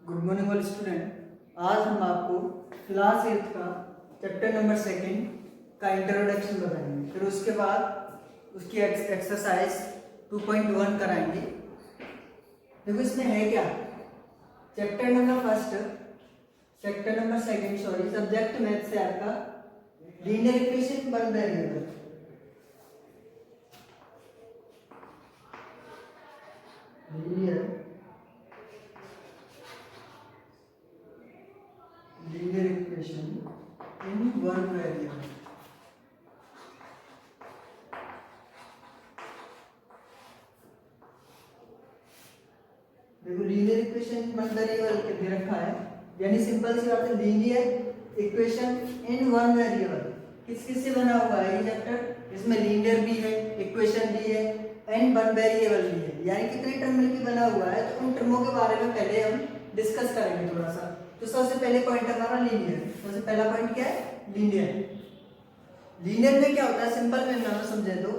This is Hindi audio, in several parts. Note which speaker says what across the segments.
Speaker 1: Good morning all student. आज हम आपको क्लास 8 का चैप्टर नंबर 2 का इंट्रोडक्शन बताएंगे, फिर उसके बाद उसकी एक्सरसाइज 2.1 कराएंगे। देखो इसमें है क्या, chapter number 1, chapter number 2 sorry, subject math से आपका linear equation one variable, linear equation in one variable. देखो लीनियर इक्वेशन वन वेरिएबल के दे रखा है, यानी सिंपल सी बात है, linear equation in one variable किस किस से बना हुआ है ये चैप्टर। इसमें लीनियर भी है, इक्वेशन भी है एंड वन वेरिएबल भी है, यानी कितने टर्म मिलकर बना हुआ है। तो उन टर्मों के बारे में पहले हम डिस्कस करेंगे थोड़ा सा। तो सबसे पहले पॉइंट हमारा लीनियर, सबसे पहला पॉइंट क्या है, लीनियर। लीनियर में क्या होता है, सिंपल में नाम समझे तो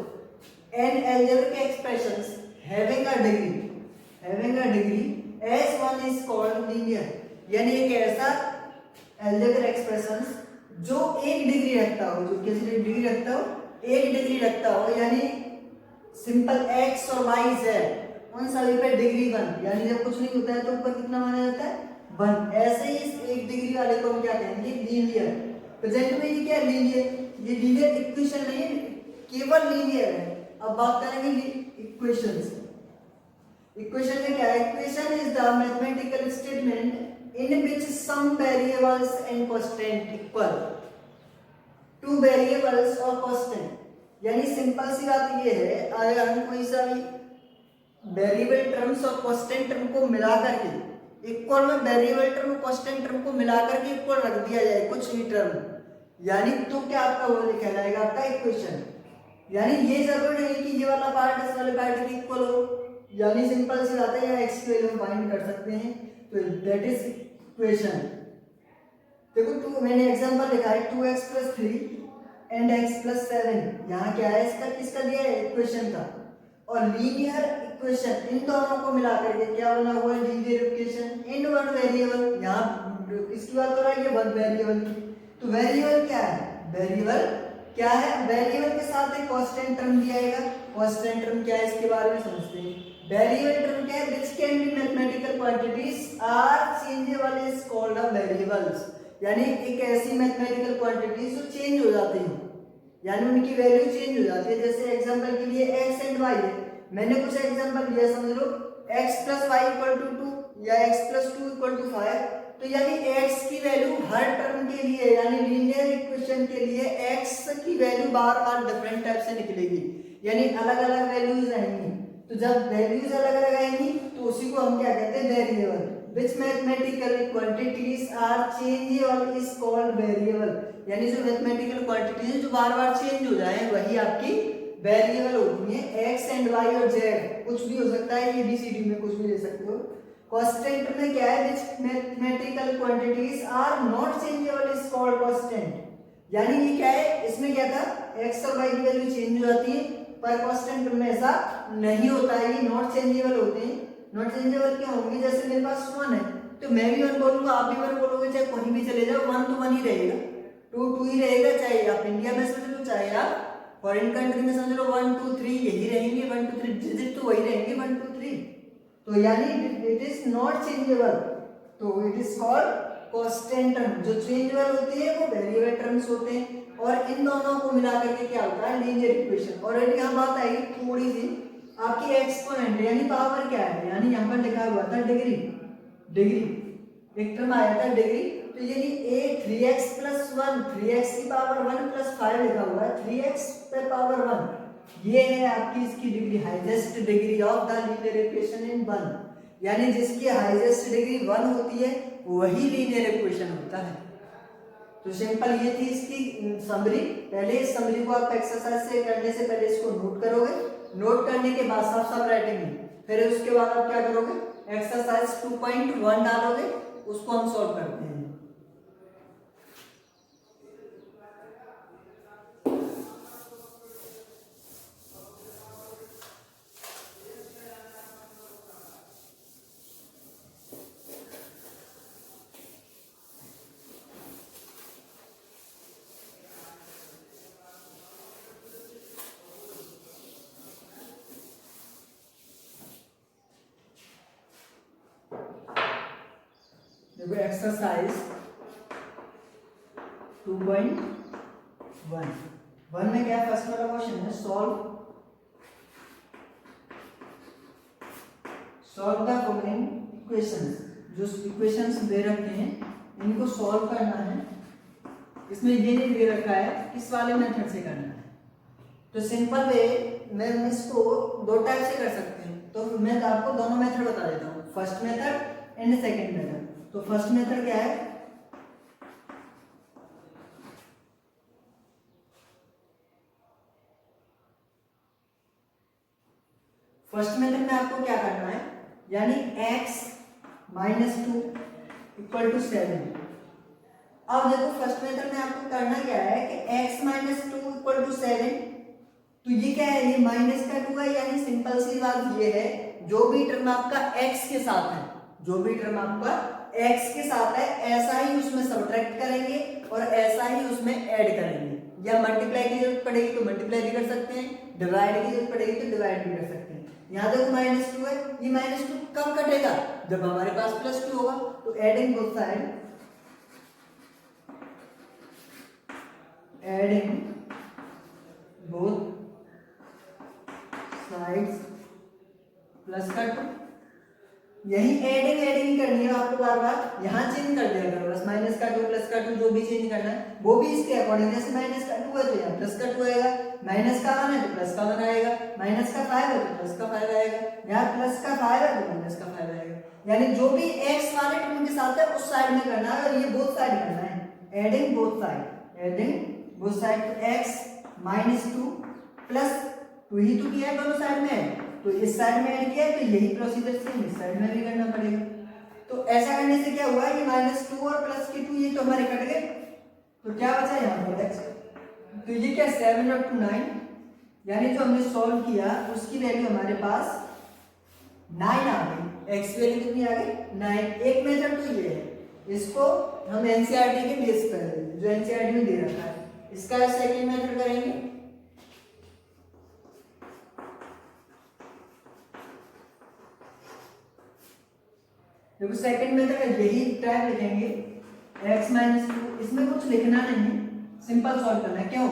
Speaker 1: N algebraic expressions having a degree as one is called linear, यानी एक ऐसा अलजेब्रिक एक्सप्रेशंस जो एक डिग्री रखता हो, जो किसी डिग्री रखता हो, एक डिग्री रखता हो, यानी सिंपल x और y z उन सभी पे डिग्री 1, यानी जब कुछ नहीं होता है तो ऊपर कितना माना जाता है 1। ऐसे ही इस एक डिग्री वाले को हम क्या कहेंगे, लीनियर। प्रेजेंट में ये क्या है, लीनियर। ये लीनियर इक्वेशन नहीं है, केवल लीनियर है। अब बात करेंगे इक्वेशंस। इक्वेशन में क्या है, equation is the mathematical statement in which some variables and constant equal to variables और कांस्टेंट, यानी सिंपल सी बात ये है, अगर हम कोई सा भी वेरिएबल टर्म्स और कांस्टेंट टर्म को मिला करके इक्वल में वेरिएबल टर्म और कांस्टेंट टर्म को मिला करके इक्वल रख दिया जाए कुछ भी टर्म, यानी तो क्या आपका वो लिखा जाएगा आपका इक्वेशन। यानी ये जरूरी नहीं कि ये वाला पार्ट इस वाले पार्ट के इक्वल हो, यानी सिंपल सी बात है, या x की वैल्यू फाइंड कर सकते हैं, तो दैट इज इक्वेशन। देखो टू, मैंने एग्जांपल लिखा है 2x + 3 एंड x + 7, यहाँ क्या है, इसका किसका दिया है, इक्वेशन का। और लीनियर इक्वेशन इन दोनों को मिला करके क्या बना हुआ है, linear equation in one variable. यहाँ किसकी बात हो रहा है, ये वन वेरिएबल की। तो वेरिएबल क्या है, वेरिएबल क्या है, वेरिएबल के साथ एक कांस्टेंट टर्म दिया जाएगा। कांस्टेंट टर्म क्या है, इसके बारे में समझते हैं। वेरिएबल टर्म क्या है, which can be mathematical quantities are changeable is called a variables, यानी एक ऐसी मैथमेटिकल क्वांटिटीज जो चेंज हो जाती हैं, यानी उनकी वैल्यू चेंज हो जाती है। जैसे एग्जांपल के लिए x एंड y है, मैंने कुछ एग्जांपल लिया, समझ लो x + y = 2 या x + 2 = 5, तो यानी x की वैल्यू हर टर्म के लिए, यानी लीनियर इक्वेशन के लिए x की वैल्यू बार बार डिफरेंट टाइप से निकलेगी, यानी अलग अलग वैल्यूज रहेंगी। तो जब वैल्यूज अलग अलग आएंगी तो उसी को हम क्या कहते हैं, variable. Which mathematical quantities are changeable is called variable, यानी जो मैथमेटिकल क्वांटिटीज है जो बार बार चेंज हो जाए वही आपकी वेरिएबल होती है। x एंड y और z कुछ भी हो सकता है, ABCD में कुछ भी ले सकते हो। कांस्टेंट में क्या है, which mathematical quantities are not changeable is called constant, यानी ये क्या है, इसमें क्या था, x और y की वैल्यू चेंज हो जाती है, पर कांस्टेंट में ऐसा नहीं होता है, ये नॉट चेंजेबल होते हैं। नॉट चेंजेबल क्यों होंगे, जैसे मेरे पास 1 है तो मैं भी 1 बोलूंगा, आप भी 1 बोलोगे, चाहे कहीं भी चले जाओ 1 तो 1 ही रहेगा, 2 2 ही रहेगा, चाहे आप इंडिया में समझ लो चाहे आप फॉरेन कंट्री में समझ लो, 1 2 3 यही रहेंगे, 1 2 3 डिजिट तो वही रहेंगे 1 2 3, तो यानी इट इज नॉट चेंजेबल, तो it is called constant term. जो चेंजेबल होते हैं वो वेरिएबल टर्म्स होते हैं, और इन दोनों को मिला करके क्या होता है, लीनियर इक्वेशन। और यहाँ बात आएगी थोड़ी सी, आपकी एक्सपोनेंट यानी पावर क्या है, यानी यहाँ पर लिखा हुआ था डिग्री, एक टर्म आया था डिग्री, तो यानी a 3x + 1, 3x की पावर 1 + 5 लिखा हुआ है, 3x पे पावर 1, ये है आपकी इसकी degree, highest degree of the linear equation in 1, यानी जिसकी हाईएस्ट डिग्री 1 होती है वही लीनियर इक्वेशन होता है। तो सिंपल ये थी इसकी समरी। पहले इस समरी को आप एक्सरसाइज से करने से पहले इसको नोट करोगे, नोट करने के बाद साफ साफ राइटिंग में, फिर उसके बाद आप क्या करोगे, एक्सरसाइज 2.1 डालोगे, उसको हम सॉल्व करते हैं। देखो एक्सरसाइज 2.1 वन में क्या है, फर्स्ट वाला क्वेश्चन है सॉल्व द फॉलोइंग इक्वेशंस। जो इक्वेशंस दे रखे हैं इनको सॉल्व करना है। इसमें ये नहीं दे रखा है किस वाले मेथड से करना है। तो सिंपल वे में इसको दो टाइप से कर सकते हैं। तो मैं आपको दोनों मेथड बता देता हूँ, first method and second method. तो फर्स्ट मेथड क्या है, फर्स्ट मेथड में आपको क्या करना है, यानी x माइनस 2 इक्वल टू 7। अब देखो फर्स्ट मेथड में आपको करना क्या है कि x माइनस 2 इक्वल टू 7, तो ये क्या है, ये माइनस का 2 है, यानी सिंपल सी बात ये है जो भी टर्म आपका x के साथ है, जो भी टर्म आपका x के साथ है ऐसा ही उसमें सब्ट्रैक्ट करेंगे और ऐसा ही उसमें ऐड करेंगे। या मल्टीप्लाई की जरूरत पड़ेगी तो मल्टीप्लाई भी कर सकते हैं, डिवाइड की जरूरत पड़ेगी तो डिवाइड भी कर सकते हैं। यहाँ देखो माइनस 2 है, ये माइनस 2 कब कटेगा, जब हमारे पास प्लस 2 होगा। तो adding both side, adding both sides plus का 2, यही एडिंग करनी है आपको बार बार, यहाँ चेंज कर दिया करो, बस माइनस का 2 प्लस का 2 जो भी चेंज करना है वो भी इसके अकॉर्डिंग। जैसे माइनस का 2 है तो यहाँ प्लस का 2 आएगा, माइनस का 1 है तो प्लस का 1 आएगा, माइनस का 5 है तो प्लस का 5 आएगा, यहाँ प्लस का 5 है तो माइनस का 5 आएगा। यानी जो भी x वाले टर्म के साथ है उस साइड में करना है, और ये बोथ साइड करना है, adding both side, adding both side. तो x माइनस 2 प्लस 2 ही तो किया है दोनों साइड में, तो इस साइड में ऐड किया है तो यही प्रोसीजर सेम इस साइड में भी करना पड़ेगा। तो ऐसा करने से क्या हुआ, ये माइनस 2 और प्लस की 2 ये तो हमारे कट गए, तो क्या बचा यहाँ पर x। तो ये क्या 7 और 2 9, यानी जो हमने सॉल्व किया उसकी वैल्यू हमारे पास 9 आ गई। x वैल्यू कितनी आ गई 9। एक मेथड तो ये है, इसको हम एनसीईआरटी के बेस पर जो एनसीईआरटी में दे रखा है इसका सेकंड मेथड करेंगे। देखो सेकंड मेथड है, यही टाइप लिखेंगे x माइनस 2, इसमें कुछ लिखना नहीं, सिंपल सॉल्व करना है। क्यों,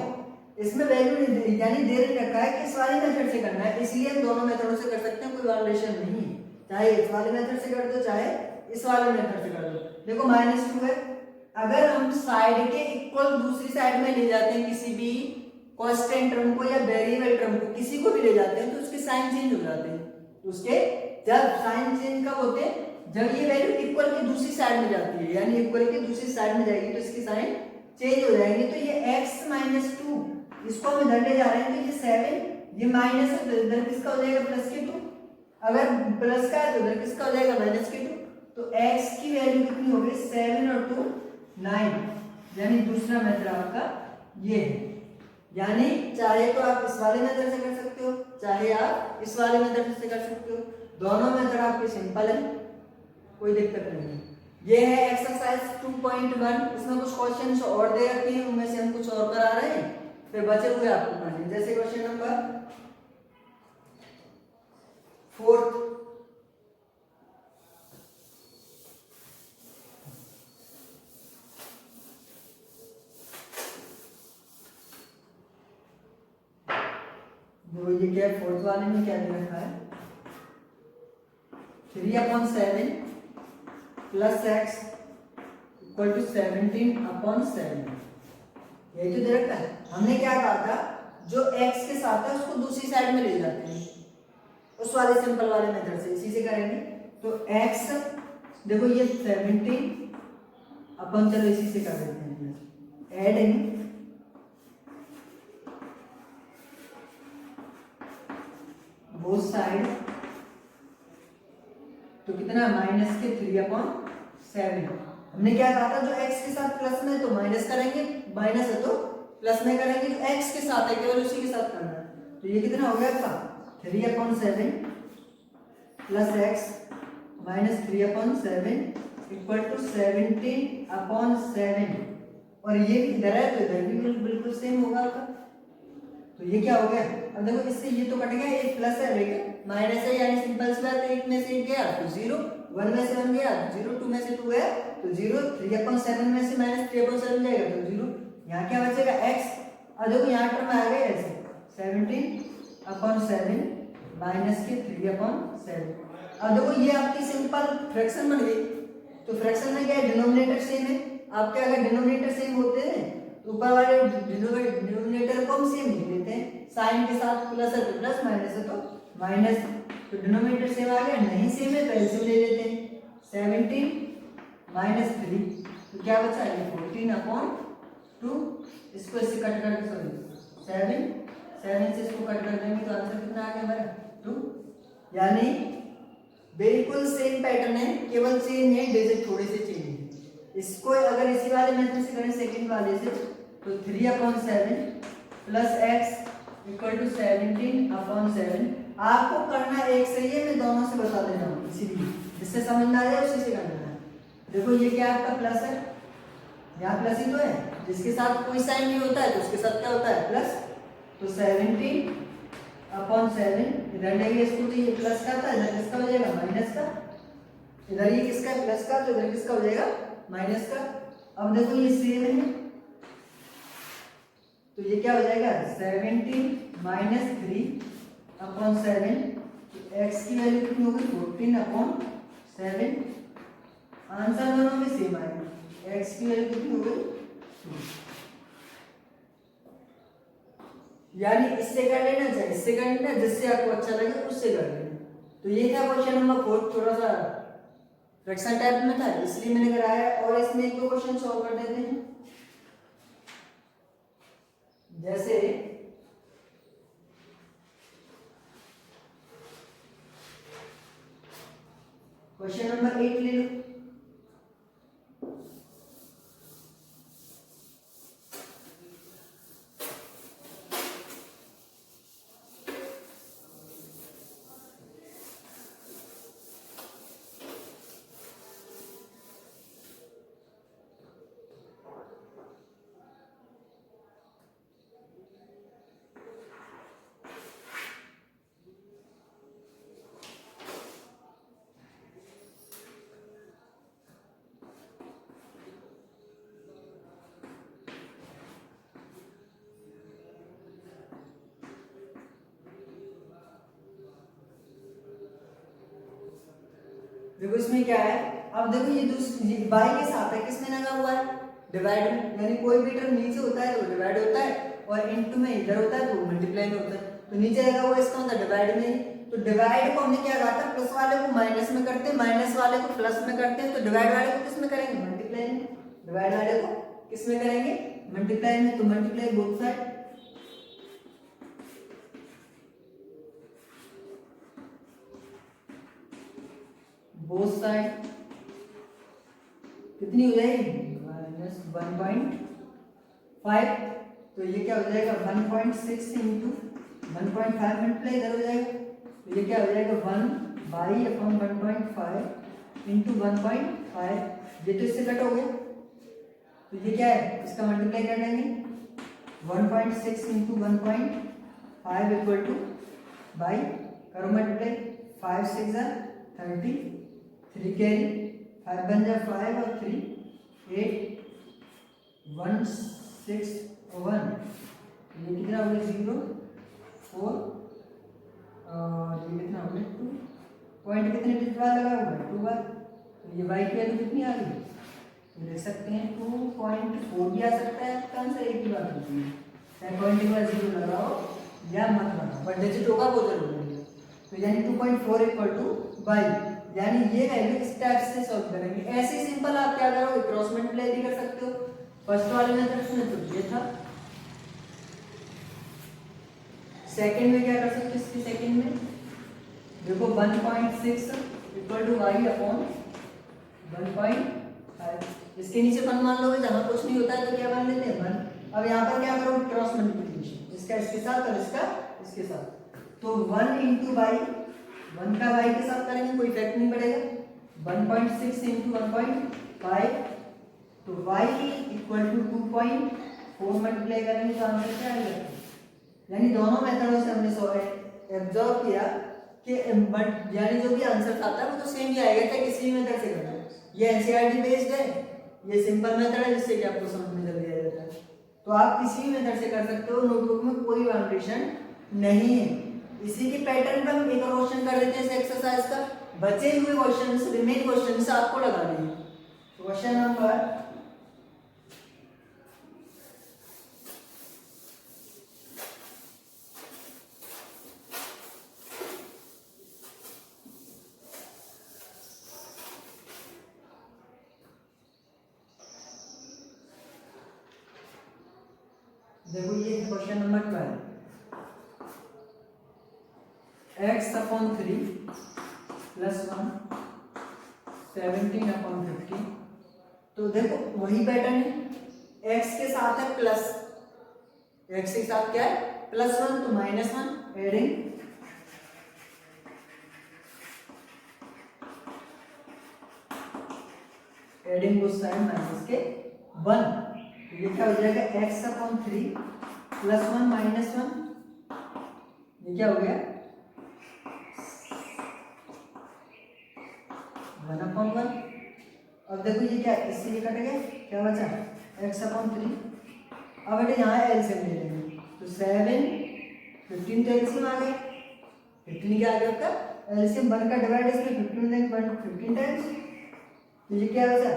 Speaker 1: इसमें वैल्यू यानी दे रखा है कि इस वाले मेथड से करना है, इसलिए हम दोनों मेथडों से कर सकते हैं, कोई वायलेशन नहीं है। चाहे इस वाले मेथड से कर दो चाहे इस वाले मेथड से कर दो। देखो माइनस 2 है, अगर हम साइड के इक्वल दूसरी साइड में ले जाते हैं किसी भी कांस्टेंट टर्म को या वेरिएबल टर्म को, किसी को भी ले जाते हैं तो उसके साइन चेंज हो जाते हैं। उसके जब साइन चेंज कब होते हैं, जब ये वैल्यू इक्वल की दूसरी साइड में जाती है, यानी इक्वल की दूसरी साइड में जाएगी तो इसकी साइन चेंज हो जाएंगे। तो ये x माइनस 2 इसको हम इधर ले जा रहे हैं, तो ये 7, ये माइनस है तो इधर किसका हो जाएगा प्लस के 2, अगर प्लस का है तो इधर किसका हो जाएगा माइनस के 2। तो x की वैल्यू कितनी हो गई 7 और 2 9, यानी दूसरा मेथड आपका ये है। यानी चाहे तो आप इस वाले मेथड से कर सकते हो चाहे आप इस वाले मेथड से कर सकते हो, दोनों मेथड आपके सिंपल है, कोई दिक्कत नहीं है। ये है एक्सरसाइज 2.1, इसमें कुछ क्वेश्चंस और दे रखे हैं, उनमें से हम कुछ और करा रहे हैं, फिर बचे हुए आपको करने। जैसे क्वेश्चन नंबर 4, वो ये क्या फोर्थ वाले में क्या दे रखा है, 3/7 प्लस x इक्वल टू 17/7, यही तो दे रखा है। हमने क्या कहा था, जो x के साथ है उसको दूसरी साइड में ले जाते हैं, उस वाले सिंपल वाले मेथड से इसी से करेंगे। तो x देखो ये 17 अपन चलो इसी से कर देते हैं, एडिंग बोथ साइड, तो कितना माइनस के 3/7। हमने क्या कहा था, जो x के साथ प्लस में तो माइनस करेंगे, माइनस है तो प्लस में करेंगे, जो x के साथ है केवल उसी के साथ करना है। तो ये कितना हो गया आपका 3/7 plus x minus 3/7 equal to 17/7, और ये भी इधर है तो इधर भी बिल्कुल सेम होगा आपका। तो ये क्या हो गया, अब देखो इससे ये तो कट गया, एक प्लस है लेकिन माइनस है, यानी सिंपल सी बात है, एक में में से 1 गया तो 0, 1 में से 1 गया तो 0, 2 में से 2 गया तो 0, 3/7 में से -3/7 जाएगा तो 0। यहाँ क्या बचेगा x। अब देखो यहाँ टर्म आ गया ऐसे 17/7 माइनस के 3/7। अब देखो ये आपकी सिंपल फ्रैक्शन बन गई। तो फ्रैक्शन में क्या है, डिनोमिनेटर सेम है। आपके अगर डिनोमिनेटर सेम होते हैं तो ऊपर वाले डिनोमिनेटर को हम सेम लिख लेते हैं, साइन के साथ प्लस है तो प्लस, माइनस है तो माइनस। तो डिनोमिनेटर सेम आ गया, नहीं सेम है तो एलसीएम ले लेते हैं। 17 माइनस 3 तो क्या बचा है 14/2। इसको इससे कट करके सॉरी 7 से इसको कट कर देंगे तो आंसर कितना आ गया हमारा 2। यानी बिल्कुल सेम पैटर्न है, केवल चेंज है, डिजिट थोड़े से चेंज है। इसको अगर इसी वाले मेथड से करें सेकंड वाले से तो 3/7 प्लस x इक्वल टू 17/7। आपको करना एक सही है, मैं दोनों से बता दे रहा हूँ इसीलिए जिससे समझ में आ जाए उसी से करना है। देखो ये क्या आपका प्लस है, यहाँ प्लस ही तो है, जिसके साथ कोई साइन नहीं होता है तो उसके साथ क्या होता है प्लस। तो 17/7 इधर लेंगे इसको तो ये प्लस का था, इधर किसका हो जाएगा माइनस का। इधर ये किसका है प्लस का तो इधर किसका हो जाएगा माइनस का। अब देखो ये सेम है तो ये क्या हो जाएगा 17 माइनस 3/7। एक्स की वैल्यू कितनी होगी 14/7। आंसर दोनों में सेम आएगा। एक्स की वैल्यू कितनी हो गई 2। यानी इससे कर लेना चाहिए, इससे कर लेना, जिससे आपको अच्छा लगे उससे कर लेना। तो ये था क्वेश्चन नंबर 4, थोड़ा सा फ्रैक्शन टाइप में था इसलिए मैंने कराया। और इसमें एक दो क्वेश्चन सॉल्व कर देते हैं। जैसे क्वेश्चन नंबर 8 ले लो। देखो इसमें क्या है, अब देखो ये दूसरी बाई के साथ है, किसमें लगा हुआ है डिवाइड में। यानी कोई भी टर्म नीचे होता है तो डिवाइड होता है और इनटू में इधर होता है तो मल्टीप्लाई में होता है। तो नीचे लगा हुआ इसका मतलब डिवाइड में। तो डिवाइड को हमने क्या कहा था, प्लस वाले को माइनस में करते हैं, माइनस वाले को प्लस में करते हैं। तो डिवाइड वाले को किस में करेंगे मल्टीप्लाई में। डिवाइड वाले को किस में करेंगे मल्टीप्लाई में। तो multiply both side. Both side कितनी हो जाएगी -1.5। तो ये क्या हो जाएगा 1.6 इंटू 1.5 मल्टीप्लाई इधर हो जाएगा। तो ये क्या हो जाएगा 1/1.5 इंटू 1.5। ये तो इससे कट हो गया तो ये क्या है इसका मल्टीप्लाई कर देंगे 1.6 इंटू 1.5 इक्वल टू बाई करो मल्टीप्लाई 5 6 30 3 कैरी 5 बन जाए 5 और 3 8 1 6 1। ये कितना हो गया 0 4 और ये कितना हो गया 2 पॉइंट कितने बार लगा हुआ है 2 बार। तो ये y की वैल्यू कितनी आ गई देख सकते हैं 2.4 भी आ सकता है। इसका आंसर एक ही बात होती है, चाहे पॉइंट के बाद 0 लगाओ या मत लगाओ बट डिजिट होगा वो जरूर है। तो यानी 2.4 इक्वल टू बाई, यानी ये वैल्यू इस टाइप से सॉल्व करेंगे। ऐसे सिंपल आप क्या करोगे क्रॉस मल्टीप्लाई भी कर सकते हो फर्स्ट वाले मेथड में। तो ये था सेकंड में क्या कर सकते हो इसकी सेकंड में देखो 1.6 इक्वल टू y अपॉन 1.5। इसके नीचे 1 मान लोगे, जहां कुछ नहीं होता है तो क्या मान लेते हैं 1। अब यहाँ पर क्या करोगे क्रॉस मल्टीप्लिकेशन, इसका इसके साथ और इसका इसके साथ। तो 1 इंटू बाई 1 का y के साथ करेंगे कोई इफेक्ट नहीं पड़ेगा 1.6 इंटू 1.5। तो y इक्वल टू 2.4 मल्टीप्लाई करेंगे तो आंसर क्या आएगा। यानी दोनों मेथडों से हमने एब्जॉर्व किया कि बट यानी जो भी आंसर आता है वो तो सेम ही आएगा, चाहे किसी भी मेथड से करना है। ये एनसीईआरटी बेस्ड है, ये सिंपल मेथड है जिससे कि आपको समझ में जल्दी आ जाता है। तो आप किसी भी मेथड से कर सकते हो, नोटबुक में कोई बाउंडेशन नहीं है। इसी के पैटर्न पे हम एक और क्वेश्चन कर लेते हैं इस एक्सरसाइज का। बचे हुए क्वेश्चंस, रिमेन क्वेश्चंस आपको लगाने हैं। क्वेश्चन नंबर देखो, ये क्वेश्चन नंबर 12, x/3 + 1 17/50। तो देखो वही पैटर्न है, x के साथ है प्लस, x के साथ क्या है +1, तो -1 एडिंग उस साइड माइनस के 1। तो ये क्या हो जाएगा x/3 + 1 - 1, ये क्या हो गया 1/1। अब देखो ये क्या, इससे ये कट गया, क्या बचा x/3। अब बेटे यहाँ एलसीएम ले लेंगे, तो 7 15 तो एलसीएम आ गया, 15 क्या आ गया आपका एलसीएम, 1 का डिवाइड इसमें 15 देंगे 15 टाइम्स, तो ये क्या बचा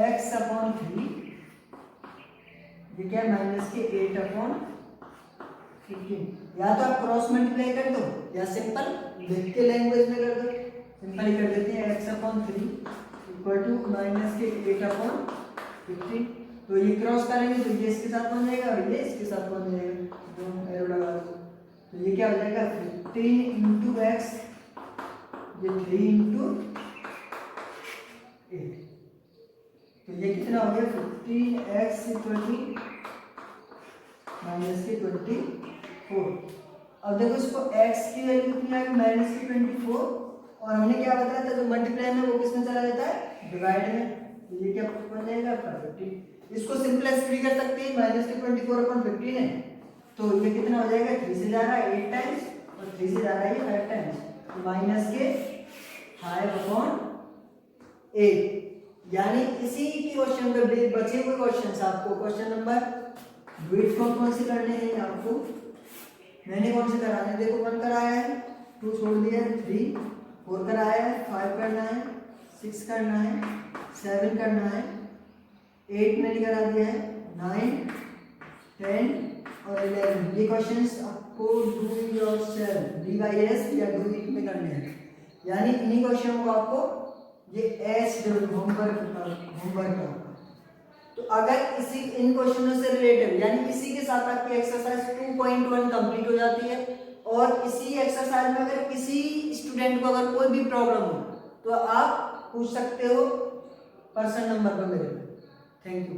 Speaker 1: x/3, ये क्या माइनस के 8/15। या तो आप क्रॉस मल्टीप्लाई कर दो या सिंपल लिख के लैंग्वेज में कर दो। सिंपल ही कर देते हैं, x/3 = माइनस के 8/15। तो ये क्रॉस करेंगे तो ये इसके साथ बन जाएगा और ये इसके साथ बन जाएगा, जो एरो लगा दो। तो ये क्या हो जाएगा 15 × x, ये 3 × 8। तो ये कितना हो गया 15x = -24। अब देखो इसको x की वैल्यू कितनी आ गई -24, और हमने क्या बताया था जो मल्टीप्लाई में वो किसमें चला जाता है डिवाइड में, तो ये क्या बन जाएगा 50। इसको सिंपलेस्ट भी कर सकते हैं, -24/15 है, तो ये कितना हो जाएगा 3 से जा रहा है 8 टाइम्स और 3 से जा रहा है ये 5 टाइम्स, तो -5/8। यानी इसी की क्वेश्चन पे बचे हुए क्वेश्चंस आपको क्वेश्चन नंबर वेट कौन से करने हैं आपको, मैंने कौन से कराने, देखो 1 कराया है, 2 छोड़ दिया है, 3 4 कराया है, 5 करना है, 6 करना है, 7 करना है, 8 मैंने करा दिया है, 9 10 और 11। ये क्वेश्चंस आपको डू योरसेल्फ DYS या डू इट में करने हैं। यानी इन्हीं क्वेश्चनों को आपको ये एस होमवर्क का। तो अगर इसी इन क्वेश्चनों से रिलेटेड यानी इसी के साथ आपकी एक्सरसाइज 2.1 कंप्लीट हो जाती है, और इसी एक्सरसाइज में अगर किसी स्टूडेंट को अगर कोई भी प्रॉब्लम हो तो आप पूछ सकते हो पर्सन नंबर पर मेरे। Thank you.